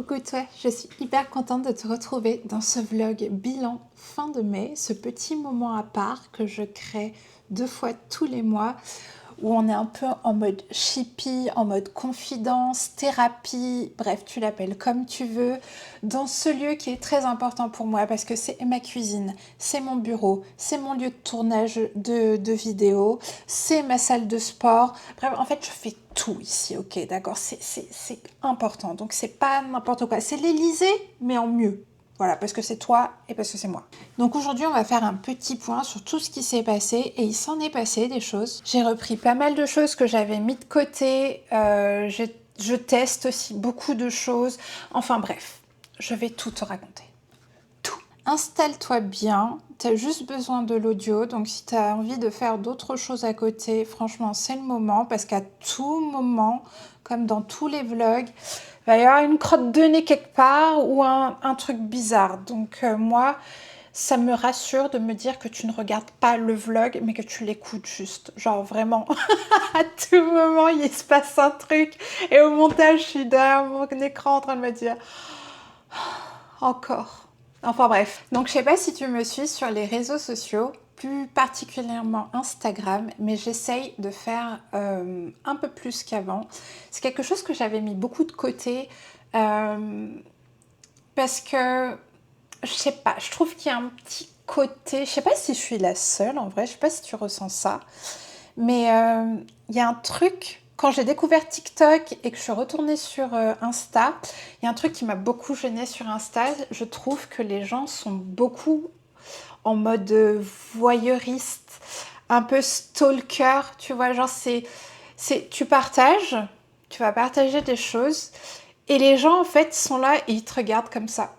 Coucou toi, je suis hyper contente de te retrouver dans ce vlog bilan fin de mai, ce petit moment à part que je crée 2 fois tous les mois où on est un peu en mode chippie, en mode confidence, thérapie, bref, tu l'appelles comme tu veux, dans ce lieu qui est très important pour moi parce que c'est ma cuisine, c'est mon bureau, c'est mon lieu de tournage de vidéos, c'est ma salle de sport, bref, en fait, je fais tout ici, ok, d'accord, c'est important, donc c'est pas n'importe quoi, c'est l'Élysée, mais en mieux. Voilà, parce que c'est toi et parce que c'est moi. Donc aujourd'hui, on va faire un petit point sur tout ce qui s'est passé et il s'en est passé des choses. J'ai repris pas mal de choses que j'avais mis de côté. Je teste aussi beaucoup de choses. Enfin bref, je vais tout te raconter. Tout. Installe-toi bien. Tu as juste besoin de l'audio. Donc si tu as envie de faire d'autres choses à côté, franchement, c'est le moment parce qu'à tout moment, comme dans tous les vlogs, il va y avoir une crotte de nez quelque part ou un truc bizarre. Donc moi, ça me rassure de me dire que tu ne regardes pas le vlog, mais que tu l'écoutes juste. Genre vraiment, à tout moment, il se passe un truc. Et au montage, je suis derrière mon écran en train de me dire encore. Enfin bref. Donc je sais pas si tu me suis sur les réseaux sociaux, plus particulièrement Instagram, mais j'essaye de faire un peu plus qu'avant. C'est quelque chose que j'avais mis beaucoup de côté parce que je sais pas, je trouve qu'il y a un petit côté, je sais pas si je suis la seule en vrai, je sais pas si tu ressens ça, mais il y a un truc, quand j'ai découvert TikTok et que je suis retournée sur Insta, il y a un truc qui m'a beaucoup gênée sur Insta, je trouve que les gens sont beaucoup en mode voyeuriste, un peu stalker, tu vois, genre tu partages, tu vas partager des choses et les gens en fait sont là et ils te regardent comme ça.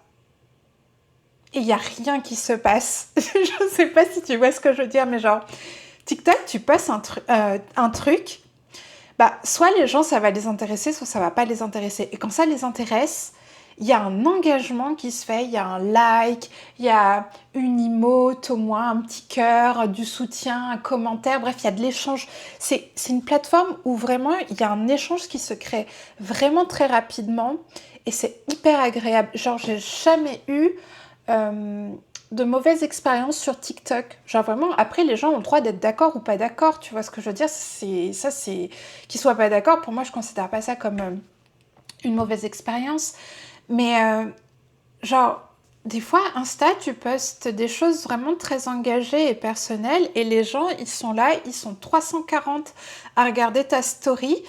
Et il n'y a rien qui se passe. Je ne sais pas si tu vois ce que je veux dire, mais genre, TikTok, tu passes un truc, bah, soit les gens, ça va les intéresser, soit ça va pas les intéresser. Et quand ça les intéresse, il y a un engagement qui se fait, il y a un like, il y a une emote au moins, un petit cœur, du soutien, un commentaire, bref, il y a de l'échange. C'est une plateforme où vraiment, il y a un échange qui se crée vraiment très rapidement et c'est hyper agréable. Genre, j'ai jamais eu de mauvaises expériences sur TikTok. Genre vraiment, après, les gens ont le droit d'être d'accord ou pas d'accord. Tu vois ce que je veux dire? C'est qu'ils soient pas d'accord. Pour moi, je considère pas ça comme une mauvaise expérience. Mais genre, des fois, Insta, tu postes des choses vraiment très engagées et personnelles et les gens, ils sont là, ils sont 340 à regarder ta story.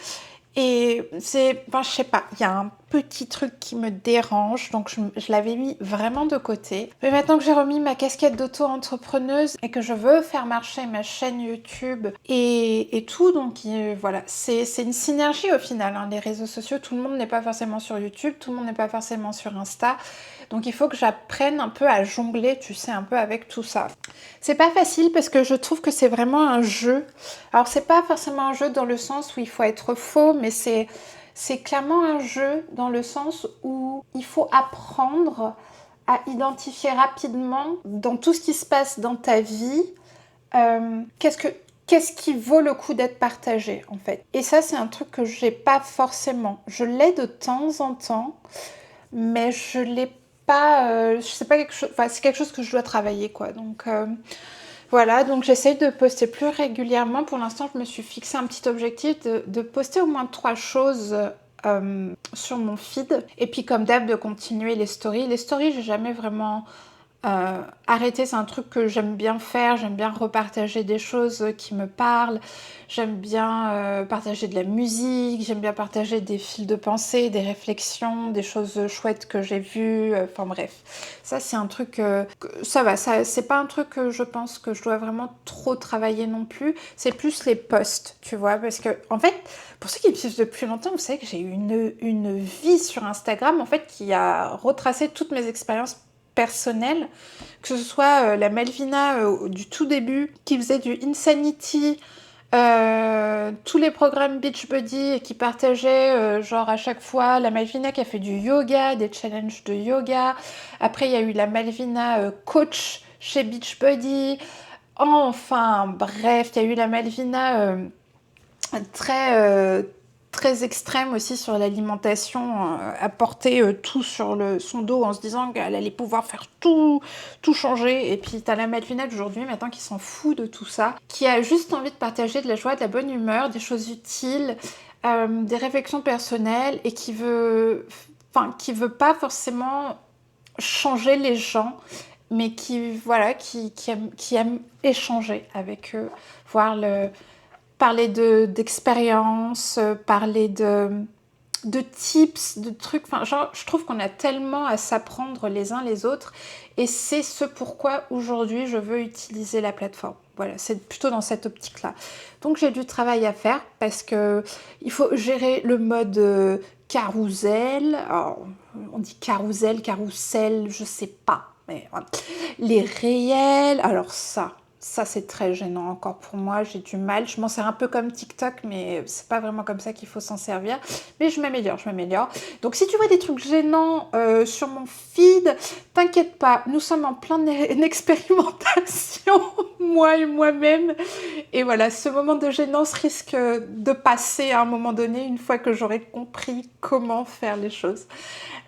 Et c'est, ben, je sais pas, il y a un petit truc qui me dérange, donc je l'avais mis vraiment de côté. Mais maintenant que j'ai remis ma casquette d'auto-entrepreneuse et que je veux faire marcher ma chaîne YouTube et tout, donc voilà, c'est une synergie au final, hein, les réseaux sociaux, tout le monde n'est pas forcément sur YouTube, tout le monde n'est pas forcément sur Insta, donc il faut que j'apprenne un peu à jongler, tu sais, un peu avec tout ça. C'est pas facile parce que je trouve que c'est vraiment un jeu. Alors c'est pas forcément un jeu dans le sens où il faut être faux, mais c'est clairement un jeu dans le sens où il faut apprendre à identifier rapidement dans tout ce qui se passe dans ta vie qu'est-ce qui vaut le coup d'être partagé en fait. Et ça c'est un truc que j'ai pas forcément. Je l'ai de temps en temps, mais je l'ai pas. Je sais pas quelque chose. Enfin c'est quelque chose que je dois travailler quoi. Donc voilà, donc j'essaye de poster plus régulièrement. Pour l'instant, je me suis fixé un petit objectif de poster au moins 3 choses sur mon feed. Et puis comme d'hab, de continuer les stories. Les stories, j'ai jamais vraiment arrêté. C'est un truc que j'aime bien faire. J'aime bien repartager des choses qui me parlent. J'aime bien partager de la musique. J'aime bien partager des fils de pensée, des réflexions, des choses chouettes que j'ai vues. Enfin bref, ça c'est un truc... ça va, c'est pas un truc que je pense que je dois vraiment trop travailler non plus. C'est plus les posts, tu vois. Parce que, en fait, pour ceux qui me suivent depuis longtemps, vous savez que j'ai eu une vie sur Instagram, en fait, qui a retracé toutes mes expériences personnelles, que ce soit la Malvina du tout début, qui faisait du Insanity, tous les programmes Beachbody et qui partageaient genre à chaque fois la Malvina qui a fait du yoga, des challenges de yoga. Après il y a eu la Malvina coach chez Beachbody. Enfin bref, il y a eu la Malvina très très extrême aussi sur l'alimentation, à porter tout sur son dos en se disant qu'elle allait pouvoir faire tout changer. Et puis t'as la Malvina d'aujourd'hui maintenant qui s'en fout de tout ça, qui a juste envie de partager de la joie, de la bonne humeur, des choses utiles, des réflexions personnelles et qui veut pas forcément changer les gens, mais qui aime échanger avec eux, voir parler d'expérience, parler de tips, de trucs. Enfin, genre, je trouve qu'on a tellement à s'apprendre les uns les autres, et c'est ce pourquoi aujourd'hui je veux utiliser la plateforme. Voilà, c'est plutôt dans cette optique-là. Donc j'ai du travail à faire parce que il faut gérer le mode carousel. Alors, on dit carousel, carrousel, je sais pas. Mais voilà. Les réels, alors ça c'est très gênant encore pour moi, j'ai du mal. Je m'en sers un peu comme TikTok, mais c'est pas vraiment comme ça qu'il faut s'en servir. Mais je m'améliore. Donc si tu vois des trucs gênants sur mon feed, t'inquiète pas, nous sommes en pleine expérimentation, moi et moi-même. Et voilà, ce moment de gênance risque de passer à un moment donné, une fois que j'aurai compris comment faire les choses.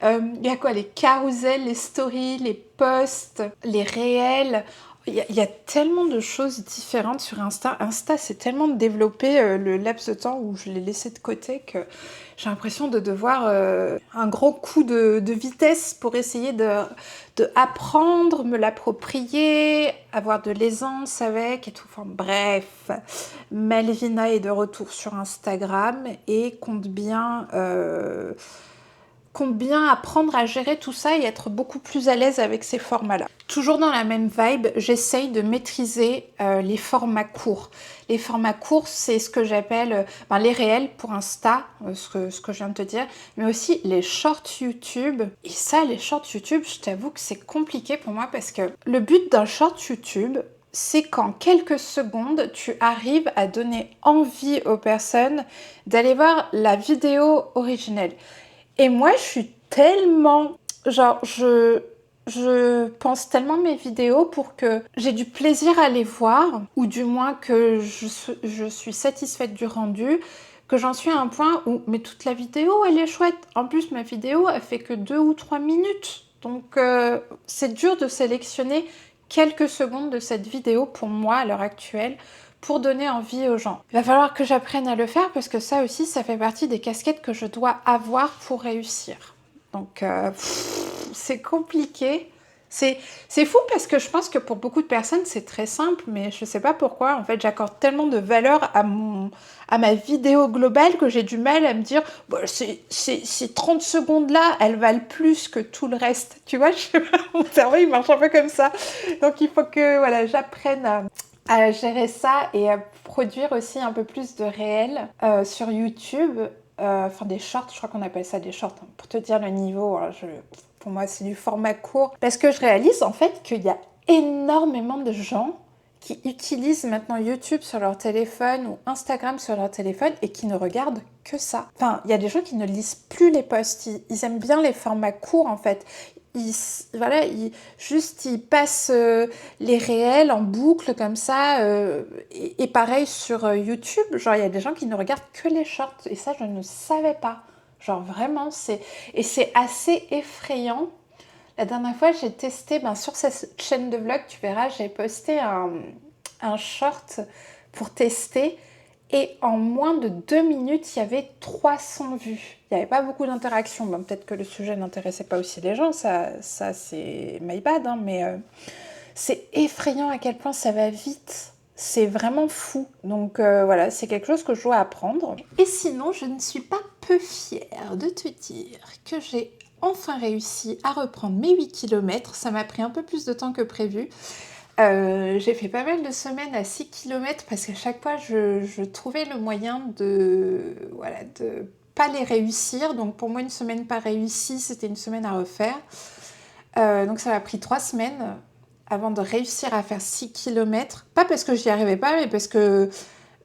Il y a quoi? Les carousels, les stories, les posts, les réels. Il y a tellement de choses différentes sur Insta. Insta, c'est tellement développé le laps de temps où je l'ai laissé de côté que j'ai l'impression de devoir un gros coup de vitesse pour essayer de apprendre, me l'approprier, avoir de l'aisance avec et tout. Enfin bref, Malvina est de retour sur Instagram et compte bien apprendre à gérer tout ça et être beaucoup plus à l'aise avec ces formats-là. Toujours dans la même vibe, j'essaye de maîtriser les formats courts. Les formats courts, c'est ce que j'appelle les réels pour Insta, ce que je viens de te dire, mais aussi les shorts YouTube. Et ça, les shorts YouTube, je t'avoue que c'est compliqué pour moi parce que le but d'un short YouTube, c'est qu'en quelques secondes, tu arrives à donner envie aux personnes d'aller voir la vidéo originelle. Et moi, je suis tellement... Genre, je pense tellement mes vidéos pour que j'ai du plaisir à les voir, ou du moins que je suis satisfaite du rendu, que j'en suis à un point où... Mais toute la vidéo, elle est chouette. En plus, ma vidéo, elle fait que 2 ou 3 minutes. Donc, c'est dur de sélectionner quelques secondes de cette vidéo pour moi, à l'heure actuelle, pour donner envie aux gens. Il va falloir que j'apprenne à le faire parce que ça aussi, ça fait partie des casquettes que je dois avoir pour réussir. Donc, c'est compliqué. C'est fou parce que je pense que pour beaucoup de personnes, c'est très simple, mais je sais pas pourquoi. En fait, j'accorde tellement de valeur à ma vidéo globale que j'ai du mal à me dire bon, ces 30 secondes-là, elles valent plus que tout le reste. Tu vois, mon cerveau, il marche un peu comme ça. Donc, il faut que j'apprenne à gérer ça et à produire aussi un peu plus de réel sur YouTube. Enfin, des shorts, je crois qu'on appelle ça des shorts. Hein. Pour te dire le niveau, alors pour moi, c'est du format court. Parce que je réalise en fait qu'il y a énormément de gens qui utilisent maintenant YouTube sur leur téléphone ou Instagram sur leur téléphone et qui ne regardent que ça. Enfin, il y a des gens qui ne lisent plus les posts. Ils aiment bien les formats courts en fait. Ils passent les réels en boucle comme ça. Et pareil sur YouTube, genre il y a des gens qui ne regardent que les shorts. Et ça, je ne savais pas. Genre vraiment, c'est assez effrayant. La dernière fois, j'ai testé, sur cette chaîne de vlog, tu verras, j'ai posté un short pour tester. Et en moins de 2 minutes, il y avait 300 vues. Il n'y avait pas beaucoup d'interactions. Bon, peut-être que le sujet n'intéressait pas aussi les gens, ça c'est my bad, hein, mais c'est effrayant à quel point ça va vite. C'est vraiment fou. Donc voilà, c'est quelque chose que je dois apprendre. Et sinon, je ne suis pas peu fière de te dire que j'ai enfin réussi à reprendre mes 8 km. Ça m'a pris un peu plus de temps que prévu. J'ai fait pas mal de semaines à 6 km parce qu'à chaque fois je trouvais le moyen de pas les réussir. Donc pour moi, une semaine pas réussie, c'était une semaine à refaire. Donc ça m'a pris 3 semaines avant de réussir à faire 6 km. Pas parce que j'y arrivais pas, mais parce que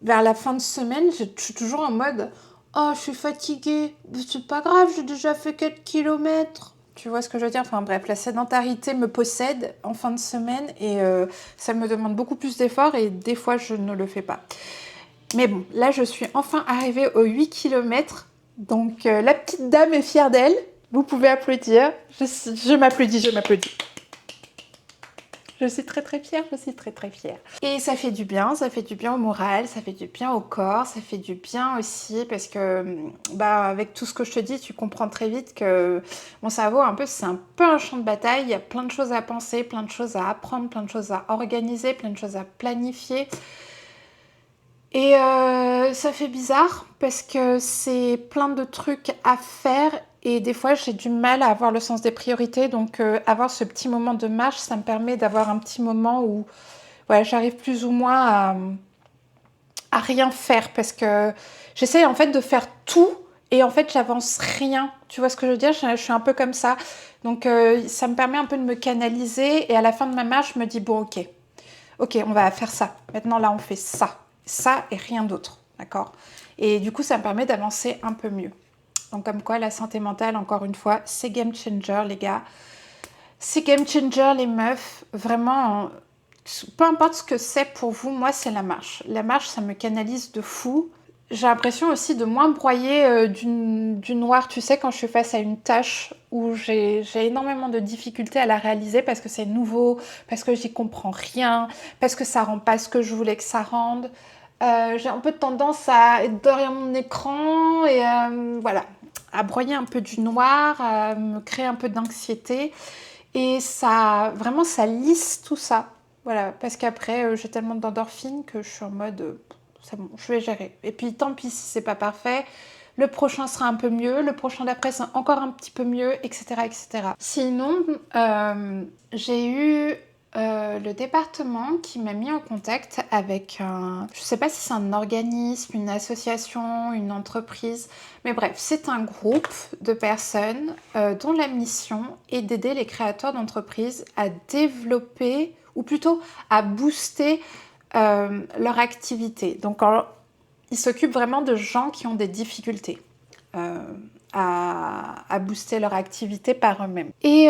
vers la fin de semaine, je suis toujours en mode « Oh, je suis fatiguée, c'est pas grave, j'ai déjà fait 4 km. » Tu vois ce que je veux dire? Enfin bref, la sédentarité me possède en fin de semaine et ça me demande beaucoup plus d'efforts et des fois, je ne le fais pas. Mais bon, là, je suis enfin arrivée aux 8 km. Donc, la petite dame est fière d'elle. Vous pouvez applaudir. Je m'applaudis, je m'applaudis. Je suis très très fière, je suis très très fière. Et ça fait du bien au moral, ça fait du bien au corps, ça fait du bien aussi parce que avec tout ce que je te dis, tu comprends très vite que mon cerveau c'est un peu un champ de bataille, il y a plein de choses à penser, plein de choses à apprendre, plein de choses à organiser, plein de choses à planifier. Et ça fait bizarre parce que c'est plein de trucs à faire et des fois j'ai du mal à avoir le sens des priorités. Donc avoir ce petit moment de marche, ça me permet d'avoir un petit moment où j'arrive plus ou moins à rien faire parce que j'essaye en fait de faire tout et en fait j'avance rien. Tu vois ce que je veux dire? Je suis un peu comme ça. Donc ça me permet un peu de me canaliser et à la fin de ma marche, je me dis bon ok, on va faire ça. Maintenant là on fait ça. Ça et rien d'autre. D'accord? Et du coup, ça me permet d'avancer un peu mieux. Donc, comme quoi, la santé mentale, encore une fois, c'est game changer, les gars. C'est game changer, les meufs. Vraiment, peu importe ce que c'est pour vous, moi, c'est la marche. La marche, ça me canalise de fou. J'ai l'impression aussi de moins broyer du noir, tu sais, quand je suis face à une tâche où j'ai énormément de difficultés à la réaliser parce que c'est nouveau, parce que j'y comprends rien, parce que ça rend pas ce que je voulais que ça rende. J'ai un peu de tendance à être derrière mon écran et à broyer un peu du noir, à me créer un peu d'anxiété. Et ça, vraiment, ça lisse tout ça. Voilà, parce qu'après, j'ai tellement d'endorphines que je suis en mode, c'est bon, je vais gérer. Et puis, tant pis si c'est pas parfait. Le prochain sera un peu mieux, le prochain d'après sera encore un petit peu mieux, etc. etc. Sinon, j'ai eu le département qui m'a mis en contact avec je sais pas si c'est un organisme, une association, une entreprise, mais bref, c'est un groupe de personnes dont la mission est d'aider les créateurs d'entreprises à développer, ou plutôt à booster leur activité. Donc, ils s'occupent vraiment de gens qui ont des difficultés. À booster leur activité par eux-mêmes. Et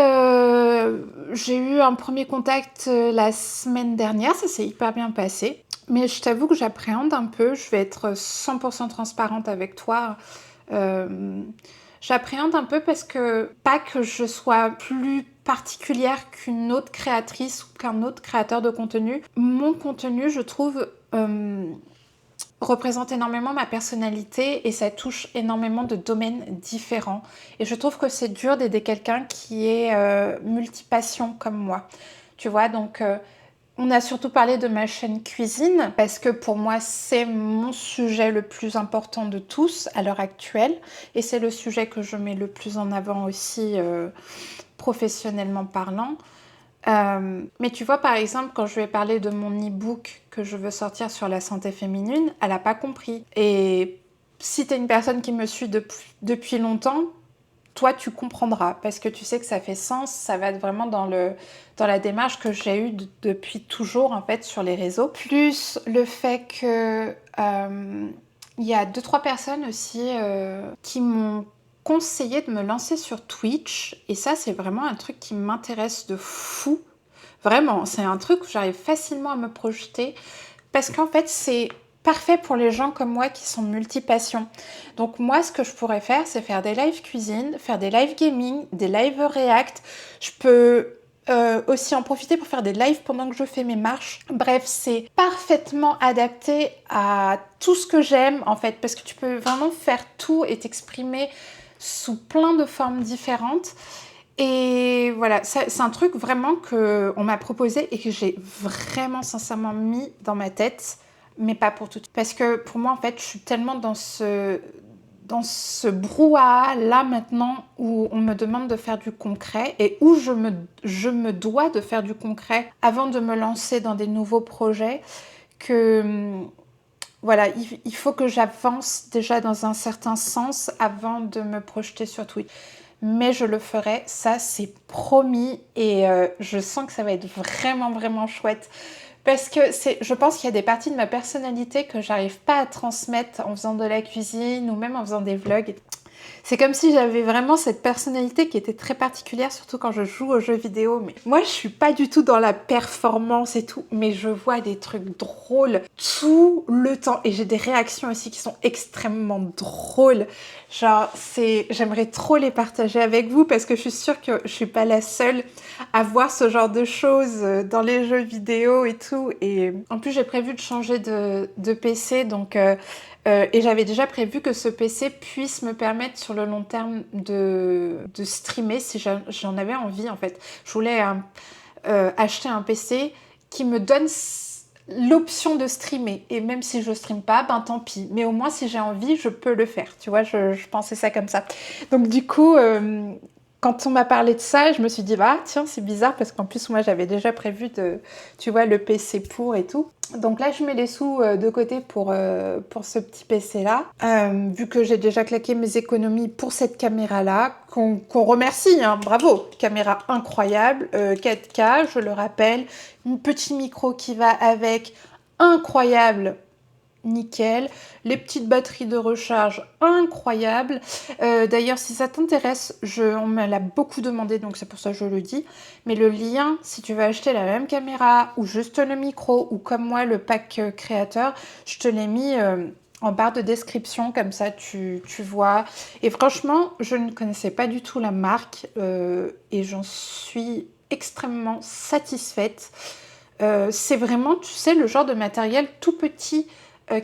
j'ai eu un premier contact la semaine dernière, ça s'est hyper bien passé. Mais je t'avoue que j'appréhende un peu, je vais être 100% transparente avec toi. J'appréhende un peu parce que, pas que je sois plus particulière qu'une autre créatrice ou qu'un autre créateur de contenu, mon contenu, je trouve, représente énormément ma personnalité et ça touche énormément de domaines différents. Et je trouve que c'est dur d'aider quelqu'un qui est multipassion comme moi. Tu vois, donc on a surtout parlé de ma chaîne cuisine parce que pour moi c'est mon sujet le plus important de tous à l'heure actuelle et c'est le sujet que je mets le plus en avant aussi professionnellement parlant. Mais tu vois, par exemple, quand je lui ai parlé de mon e-book que je veux sortir sur la santé féminine, elle n'a pas compris. Et si tu es une personne qui me suit depuis longtemps, toi, tu comprendras parce que tu sais que ça fait sens, ça va être vraiment dans la démarche que j'ai eue depuis toujours, en fait, sur les réseaux. Plus le fait que il y a 2-3 personnes aussi qui m'ont conseillé de me lancer sur Twitch et ça c'est vraiment un truc qui m'intéresse de fou, vraiment c'est un truc où j'arrive facilement à me projeter parce qu'en fait c'est parfait pour les gens comme moi qui sont multipassions. Donc moi ce que je pourrais faire c'est faire des live cuisine, faire des live gaming, des live react, je peux aussi en profiter pour faire des lives pendant que je fais mes marches. Bref, c'est parfaitement adapté à tout ce que j'aime en fait parce que tu peux vraiment faire tout et t'exprimer sous plein de formes différentes. Et voilà, c'est un truc vraiment qu'on m'a proposé et que j'ai vraiment sincèrement mis dans ma tête, mais pas pour tout. Parce que pour moi, en fait, je suis tellement dans ce brouhaha là maintenant où on me demande de faire du concret et où je me dois de faire du concret avant de me lancer dans des nouveaux projets que... Voilà, il faut que j'avance déjà dans un certain sens avant de me projeter sur Twitch. Mais je le ferai, ça c'est promis et je sens que ça va être vraiment vraiment chouette. Parce que je pense qu'il y a des parties de ma personnalité que j'arrive pas à transmettre en faisant de la cuisine ou même en faisant des vlogs. C'est comme si j'avais vraiment cette personnalité qui était très particulière, surtout quand je joue aux jeux vidéo. Mais moi, je suis pas du tout dans la performance et tout, mais je vois des trucs drôles tout le temps. Et j'ai des réactions aussi qui sont extrêmement drôles. Genre, j'aimerais trop les partager avec vous parce que je suis sûre que je suis pas la seule à voir ce genre de choses dans les jeux vidéo et tout. Et en plus, j'ai prévu de changer de PC, donc... et j'avais déjà prévu que ce PC puisse me permettre sur le long terme de streamer si j'en avais envie en fait. Je voulais acheter un PC qui me donne l'option de streamer. Et même si je stream pas, ben tant pis. Mais au moins si j'ai envie, je peux le faire. Tu vois, je pensais ça comme ça. Donc du coup... quand on m'a parlé de ça, je me suis dit, bah tiens, c'est bizarre parce qu'en plus, moi, j'avais déjà prévu tu vois, le PC pour et tout. Donc là, je mets les sous de côté pour ce petit PC-là. Vu que j'ai déjà claqué mes économies pour cette caméra-là, qu'on remercie, hein, bravo. Caméra incroyable, 4K, je le rappelle. Un petit micro qui va avec, incroyable. Nickel, les petites batteries de recharge incroyables. D'ailleurs, si ça t'intéresse, on me l'a beaucoup demandé, donc c'est pour ça que je le dis. Mais le lien, si tu veux acheter la même caméra ou juste le micro ou comme moi le pack créateur, je te l'ai mis en barre de description, comme ça tu vois. Et franchement, je ne connaissais pas du tout la marque et j'en suis extrêmement satisfaite. C'est vraiment, tu sais, le genre de matériel tout petit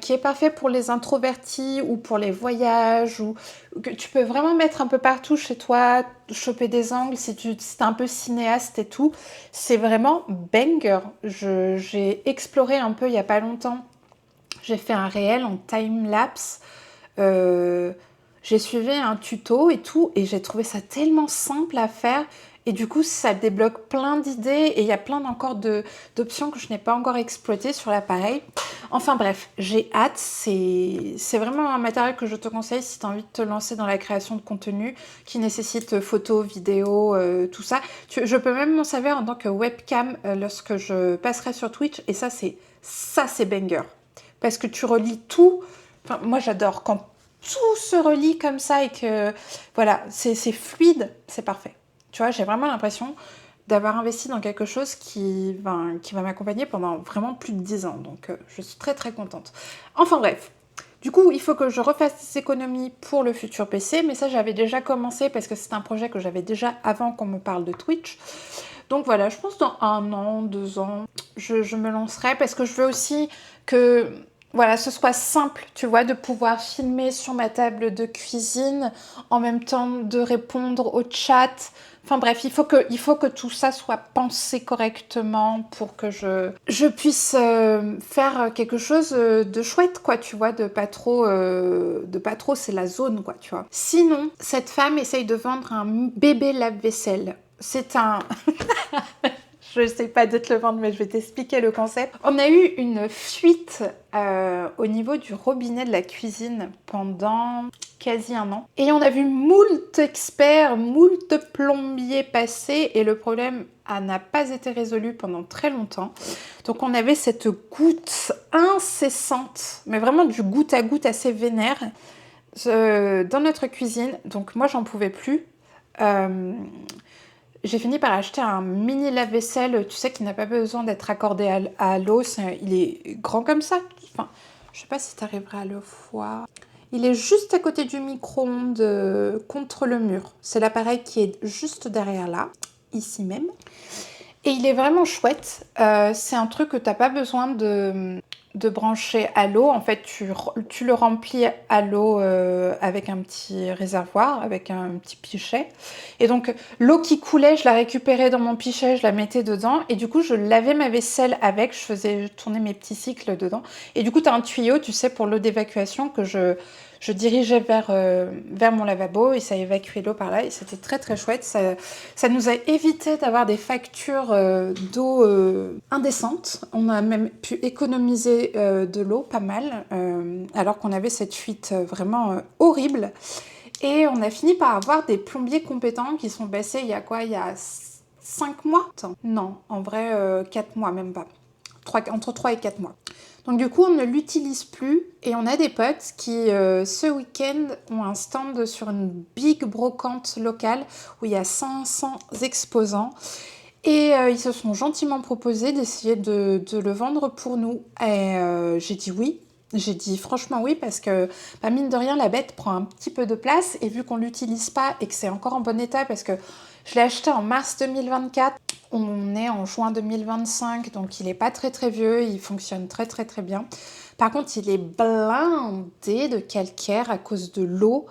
qui est parfait pour les introvertis ou pour les voyages, ou que tu peux vraiment mettre un peu partout chez toi, choper des angles si t'es un peu cinéaste et tout. C'est vraiment banger. J'ai exploré un peu il n'y a pas longtemps. J'ai fait un réel en time-lapse. J'ai suivi un tuto et tout, et j'ai trouvé ça tellement simple à faire. Et du coup, ça débloque plein d'idées et il y a plein encore d'options que je n'ai pas encore exploitées sur l'appareil. Enfin bref, j'ai hâte. C'est vraiment un matériel que je te conseille si tu as envie de te lancer dans la création de contenu qui nécessite photos, vidéos, tout ça. Je peux même m'en servir en tant que webcam lorsque je passerai sur Twitch. Et ça, c'est banger. Parce que tu relis tout. Enfin, moi, j'adore quand tout se relie comme ça et que, voilà, c'est fluide, c'est parfait. Tu vois, j'ai vraiment l'impression d'avoir investi dans quelque chose qui va m'accompagner pendant vraiment plus de 10 ans. Donc, je suis très, très contente. Enfin, bref. Du coup, il faut que je refasse des économies pour le futur PC. Mais ça, j'avais déjà commencé parce que c'est un projet que j'avais déjà avant qu'on me parle de Twitch. Donc voilà, je pense dans 1 an, 2 ans, je me lancerai parce que je veux aussi que voilà, ce soit simple, tu vois, de pouvoir filmer sur ma table de cuisine, en même temps de répondre au chat. Enfin bref, il faut que tout ça soit pensé correctement pour que je puisse faire quelque chose de chouette, quoi, tu vois, de pas trop, c'est la zone, quoi, tu vois. Sinon, cette femme essaye de vendre un bébé lave-vaisselle. C'est un... Je ne sais pas de te le vendre, mais je vais t'expliquer le concept. On a eu une fuite au niveau du robinet de la cuisine pendant quasi 1 an. Et on a vu moult experts, moult plombiers passer et le problème n'a pas été résolu pendant très longtemps. Donc on avait cette goutte incessante, mais vraiment du goutte à goutte assez vénère dans notre cuisine. Donc moi, j'en pouvais plus. J'ai fini par acheter un mini lave-vaisselle, tu sais, qui n'a pas besoin d'être accordé à l'eau. Il est grand comme ça. Enfin, je sais pas si tu arriveras à le voir. Il est juste à côté du micro-ondes, contre le mur. C'est l'appareil qui est juste derrière là, ici même. Et il est vraiment chouette. C'est un truc que tu n'as pas besoin de brancher à l'eau. En fait, tu le remplis à l'eau avec un petit réservoir, avec un petit pichet. Et donc, l'eau qui coulait, je la récupérais dans mon pichet, je la mettais dedans. Et du coup, je lavais ma vaisselle avec. Je faisais tourner mes petits cycles dedans. Et du coup, tu as un tuyau, tu sais, pour l'eau d'évacuation que je dirigeais vers mon lavabo et ça évacuait l'eau par là et c'était très très chouette. Ça nous a évité d'avoir des factures d'eau indécentes. On a même pu économiser de l'eau pas mal alors qu'on avait cette fuite vraiment horrible. Et on a fini par avoir des plombiers compétents qui sont passés il y a quoi? Il y a 5 mois? Non, en vrai 4 mois même pas. Entre 3 et 4 mois. Donc du coup, on ne l'utilise plus et on a des potes qui, ce week-end, ont un stand sur une big brocante locale où il y a 500 exposants. Et ils se sont gentiment proposés d'essayer de le vendre pour nous. Et j'ai dit oui. J'ai dit franchement oui parce que bah, mine de rien la bête prend un petit peu de place et vu qu'on l'utilise pas et que c'est encore en bon état parce que je l'ai acheté en mars 2024, on est en juin 2025 donc il est pas très très vieux, il fonctionne très très très bien. Par contre il est blindé de calcaire à cause de l'eau.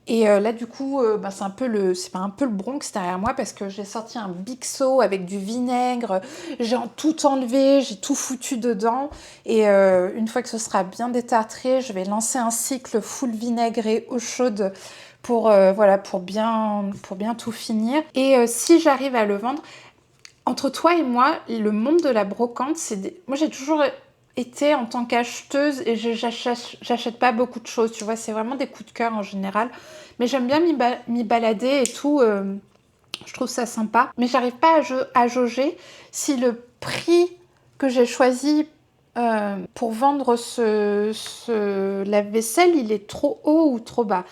Et là, du coup, bah, c'est pas un peu le Bronx derrière moi parce que j'ai sorti un big seau avec du vinaigre, j'ai tout enlevé, j'ai tout foutu dedans. Et une fois que ce sera bien détartré, je vais lancer un cycle full vinaigre et eau chaude pour, voilà, pour bien tout finir. Et si j'arrive à le vendre, entre toi et moi, le monde de la brocante, moi j'ai toujours été en tant qu'acheteuse et j'achète pas beaucoup de choses, tu vois, c'est vraiment des coups de cœur en général. Mais j'aime bien m'y balader et tout, je trouve ça sympa. Mais j'arrive pas à jauger si le prix que j'ai choisi pour vendre ce lave-vaisselle, il est trop haut ou trop bas.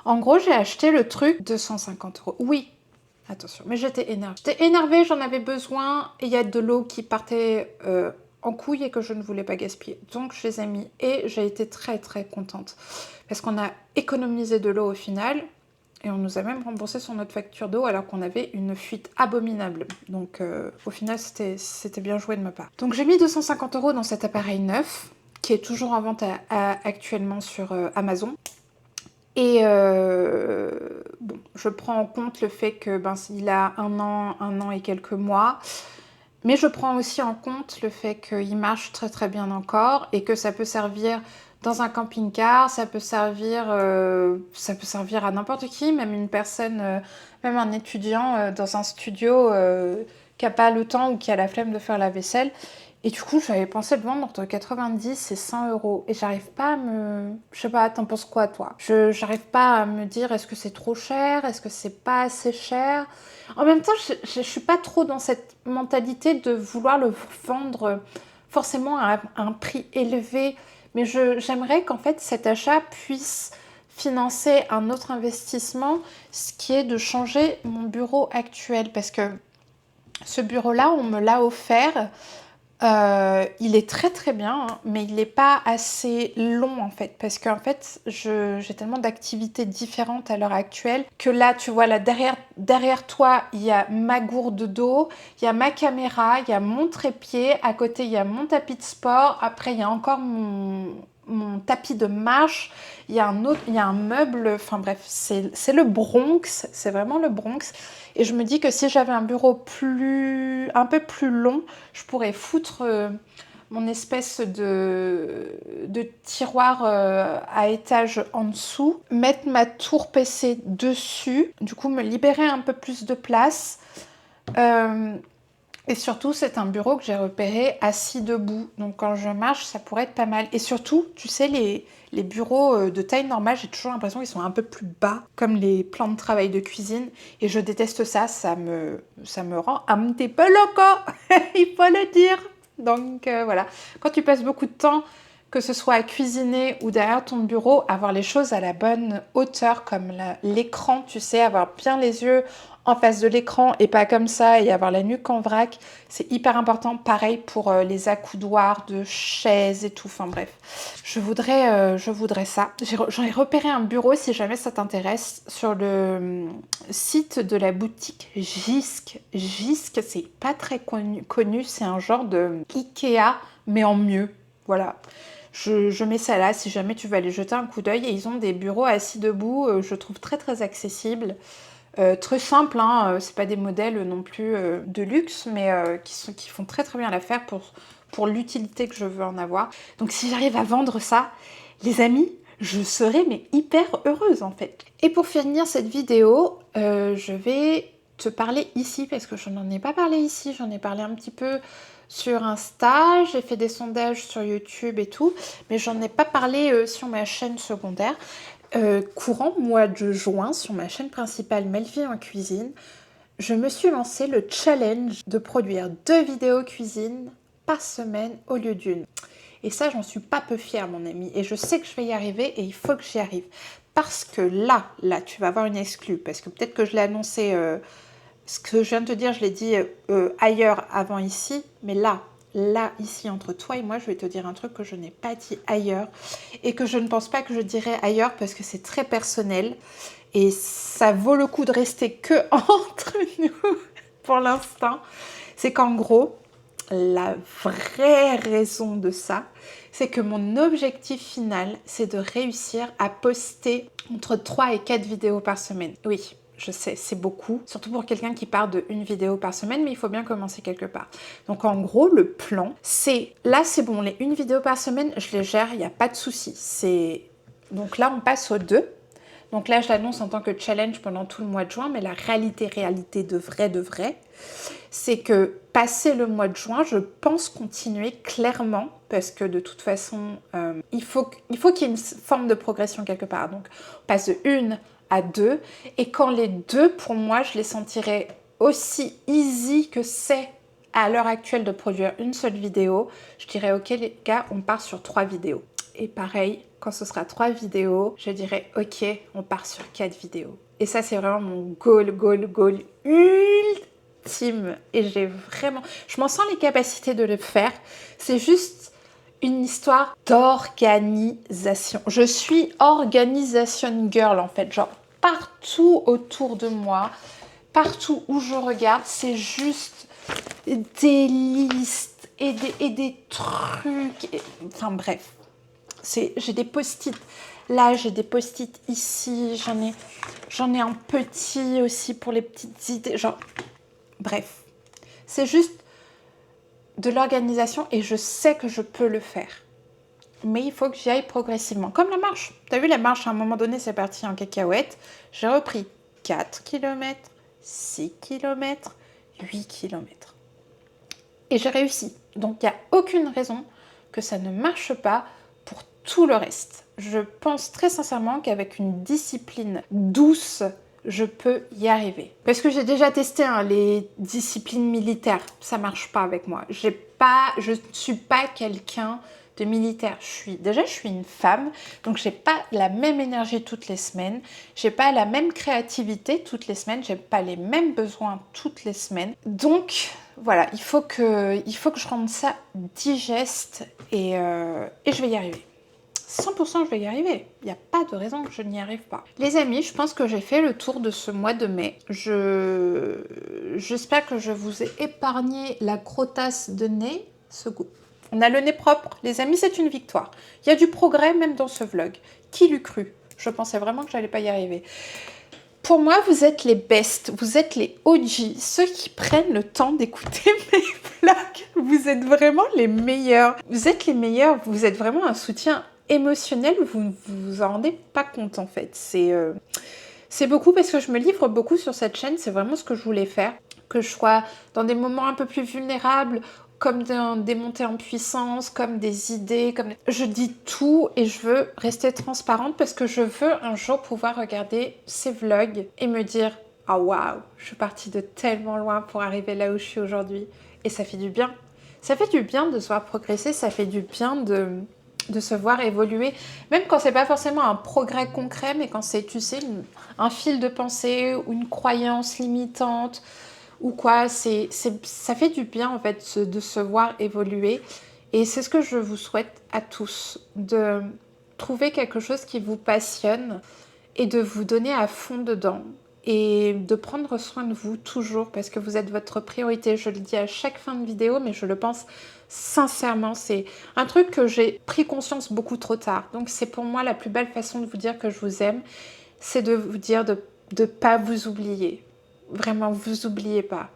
En gros, j'ai acheté le truc 250 €. Oui, attention, mais j'étais énervée. J'étais énervée, j'en avais besoin, et il y a de l'eau qui partait en couille et que je ne voulais pas gaspiller. Donc je les ai mis et j'ai été très très contente. Parce qu'on a économisé de l'eau au final, et on nous a même remboursé sur notre facture d'eau alors qu'on avait une fuite abominable. Donc au final, c'était bien joué de ma part. Donc j'ai mis 250 € dans cet appareil neuf, qui est toujours en vente actuellement sur Amazon. Et bon, je prends en compte le fait que il a un an et quelques mois, mais je prends aussi en compte le fait qu'il marche très très bien encore et que ça peut servir dans un camping-car, ça peut servir à n'importe qui, même une personne, même un étudiant dans un studio qui n'a pas le temps ou qui a la flemme de faire la vaisselle. Et du coup, j'avais pensé le vendre entre 90 et 100 €. Et j'arrive pas à me... Je sais pas, t'en penses quoi, toi? J'arrive pas à me dire, est-ce que c'est trop cher? Est-ce que c'est pas assez cher? En même temps, je suis pas trop dans cette mentalité de vouloir le vendre forcément à un prix élevé. Mais j'aimerais qu'en fait, cet achat puisse financer un autre investissement, ce qui est de changer mon bureau actuel. Parce que ce bureau-là, on me l'a offert. Il est très très bien, hein, mais il n'est pas assez long en fait, parce qu'en fait j'ai tellement d'activités différentes à l'heure actuelle que là, tu vois, là derrière toi, il y a ma gourde d'eau, il y a ma caméra, il y a mon trépied, à côté il y a mon tapis de sport, après il y a encore mon tapis de marche, il y a un meuble, enfin bref, c'est le Bronx, c'est vraiment le Bronx. Et je me dis que si j'avais un bureau un peu plus long, je pourrais foutre mon espèce de tiroir à étage en dessous, mettre ma tour PC dessus, du coup me libérer un peu plus de place. Et surtout, c'est un bureau que j'ai repéré assis debout. Donc quand je marche, ça pourrait être pas mal. Et surtout, tu sais, les bureaux de taille normale, j'ai toujours l'impression qu'ils sont un peu plus bas, comme les plans de travail de cuisine. Et je déteste ça, ça me rend un petit peu loco, il faut le dire. Donc voilà, quand tu passes beaucoup de temps, que ce soit à cuisiner ou derrière ton bureau, avoir les choses à la bonne hauteur, comme l'écran, tu sais, avoir bien les yeux en face de l'écran et pas comme ça et avoir la nuque en vrac, c'est hyper important. Pareil pour les accoudoirs de chaises et tout, enfin bref. Je voudrais ça. J'en ai repéré un bureau, si jamais ça t'intéresse, sur le site de la boutique Jysk. Jysk, c'est pas très connu, c'est un genre de Ikea, mais en mieux. Voilà. Je mets ça là si jamais tu veux aller jeter un coup d'œil. Et ils ont des bureaux assis debout, je trouve très très accessibles. Très simple, hein, c'est pas des modèles non plus de luxe, mais qui font très très bien l'affaire pour l'utilité que je veux en avoir. Donc si j'arrive à vendre ça, les amis, je serai mais hyper heureuse en fait. Et pour finir cette vidéo, je vais te parler ici, parce que je n'en ai pas parlé ici, j'en ai parlé un petit peu sur Insta, j'ai fait des sondages sur YouTube et tout, mais j'en ai pas parlé sur ma chaîne secondaire. Courant mois de juin, sur ma chaîne principale Melvie en cuisine, je me suis lancé le challenge de produire 2 vidéos cuisine par semaine au lieu d'une. Et ça, j'en suis pas peu fière, mon ami. Et je sais que je vais y arriver et il faut que j'y arrive. Parce que là, tu vas avoir une exclue. Parce que peut-être que je l'ai annoncé, ce que je viens de te dire, je l'ai dit ailleurs avant ici. Mais là, ici, entre toi et moi, je vais te dire un truc que je n'ai pas dit ailleurs. Et que je ne pense pas que je dirai ailleurs parce que c'est très personnel. Et ça vaut le coup de rester que entre nous pour l'instant. C'est qu'en gros, la vraie raison de ça, c'est que mon objectif final, c'est de réussir à poster entre 3 et 4 vidéos par semaine. Oui, je sais, c'est beaucoup, surtout pour quelqu'un qui part de 1 vidéo par semaine, mais il faut bien commencer quelque part. Donc en gros, le plan, c'est, là c'est bon, les 1 vidéo par semaine, je les gère, il n'y a pas de souci. Donc là, on passe aux 2. Donc là, je l'annonce en tant que challenge pendant tout le mois de juin, mais la réalité de vrai, c'est que passé le mois de juin, je pense continuer clairement, parce que de toute façon, il faut qu'il y ait une forme de progression quelque part. Donc, on passe de 1 à 2, et quand les 2, pour moi, je les sentirai aussi easy que c'est à l'heure actuelle de produire une seule vidéo, je dirais, ok les gars, on part sur 3 vidéos. Et pareil, quand ce sera 3 vidéos, je dirais ok, on part sur 4 vidéos. Et ça, c'est vraiment mon goal ultime. Et je m'en sens les capacités de le faire. C'est juste une histoire d'organisation. Je suis organisation girl en fait. Genre partout autour de moi, partout où je regarde, c'est juste des listes et des trucs. Enfin bref. J'ai des post-it là, j'ai des post-it ici, j'en ai un petit aussi pour les petites idées, genre, bref. C'est juste de l'organisation et je sais que je peux le faire. Mais il faut que j'y aille progressivement. Comme la marche. T'as vu la marche, à un moment donné, c'est parti en cacahuète. J'ai repris 4 km, 6 km, 8 km. Et j'ai réussi. Donc, il n'y a aucune raison que ça ne marche pas pour tout le reste. Je pense très sincèrement qu'avec une discipline douce, je peux y arriver. Parce que j'ai déjà testé les disciplines militaires. Ça marche pas avec moi. Je ne suis pas quelqu'un de militaire. Je suis une femme, donc j'ai pas la même énergie toutes les semaines. J'ai pas la même créativité toutes les semaines. J'ai pas les mêmes besoins toutes les semaines. Donc voilà, il faut que je rende ça digeste et je vais y arriver. 100% je vais y arriver. Il n'y a pas de raison que je n'y arrive pas. Les amis, je pense que j'ai fait le tour de ce mois de mai. J'espère que je vous ai épargné la crotasse de nez. On a le nez propre. Les amis, c'est une victoire. Il y a du progrès même dans ce vlog. Qui l'eût cru? Je pensais vraiment que j'allais pas y arriver. Pour moi, vous êtes les best, vous êtes les OG, ceux qui prennent le temps d'écouter mes vlogs. Vous êtes vraiment les meilleurs. Vous êtes les meilleurs, vous êtes vraiment un soutien émotionnel, vous ne vous en rendez pas compte en fait. C'est beaucoup parce que je me livre beaucoup sur cette chaîne, c'est vraiment ce que je voulais faire. Que je sois dans des moments un peu plus vulnérables, comme des montées en puissance, comme des idées, je dis tout et je veux rester transparente parce que je veux un jour pouvoir regarder ces vlogs et me dire « Ah waouh, je suis partie de tellement loin pour arriver là où je suis aujourd'hui. » Et ça fait du bien. Ça fait du bien de se voir progresser, ça fait du bien de se voir évoluer, même quand c'est pas forcément un progrès concret, mais quand c'est, tu sais, un fil de pensée ou une croyance limitante, ou quoi, ça fait du bien en fait de se voir évoluer et c'est ce que je vous souhaite à tous, de trouver quelque chose qui vous passionne et de vous donner à fond dedans et de prendre soin de vous toujours parce que vous êtes votre priorité. Je le dis à chaque fin de vidéo, mais je le pense sincèrement, c'est un truc que j'ai pris conscience beaucoup trop tard. Donc c'est pour moi la plus belle façon de vous dire que je vous aime, c'est de vous dire de ne pas vous oublier. Vraiment, vous oubliez pas.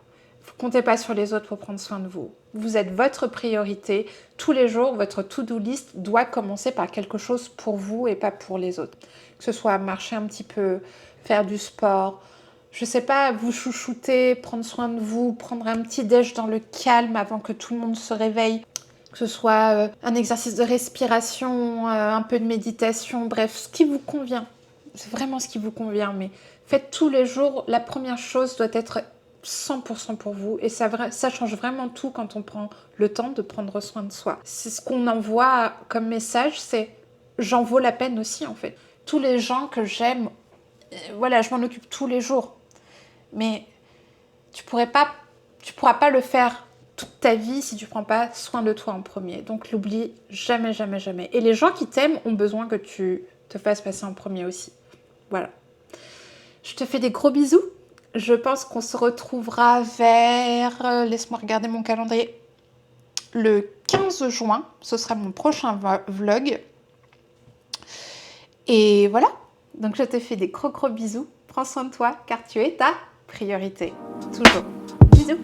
Comptez pas sur les autres pour prendre soin de vous. Vous êtes votre priorité. Tous les jours, votre to-do list doit commencer par quelque chose pour vous et pas pour les autres. Que ce soit marcher un petit peu, faire du sport, je sais pas, vous chouchouter, prendre soin de vous, prendre un petit déj dans le calme avant que tout le monde se réveille. Que ce soit un exercice de respiration, un peu de méditation, bref, ce qui vous convient. C'est vraiment ce qui vous convient, mais faites tous les jours, la première chose doit être 100% pour vous. Et ça change vraiment tout quand on prend le temps de prendre soin de soi. C'est ce qu'on envoie comme message, c'est j'en vaux la peine aussi en fait. Tous les gens que j'aime, voilà, je m'en occupe tous les jours. Mais tu pourras pas le faire toute ta vie si tu prends pas soin de toi en premier. Donc l'oublie jamais, jamais, jamais. Et les gens qui t'aiment ont besoin que tu te fasses passer en premier aussi. Voilà. Je te fais des gros bisous. Je pense qu'on se retrouvera vers, laisse-moi regarder mon calendrier, le 15 juin. Ce sera mon prochain vlog. Et voilà. Donc je te fais des gros bisous. Prends soin de toi car tu es ta priorité. Toujours. Bisous.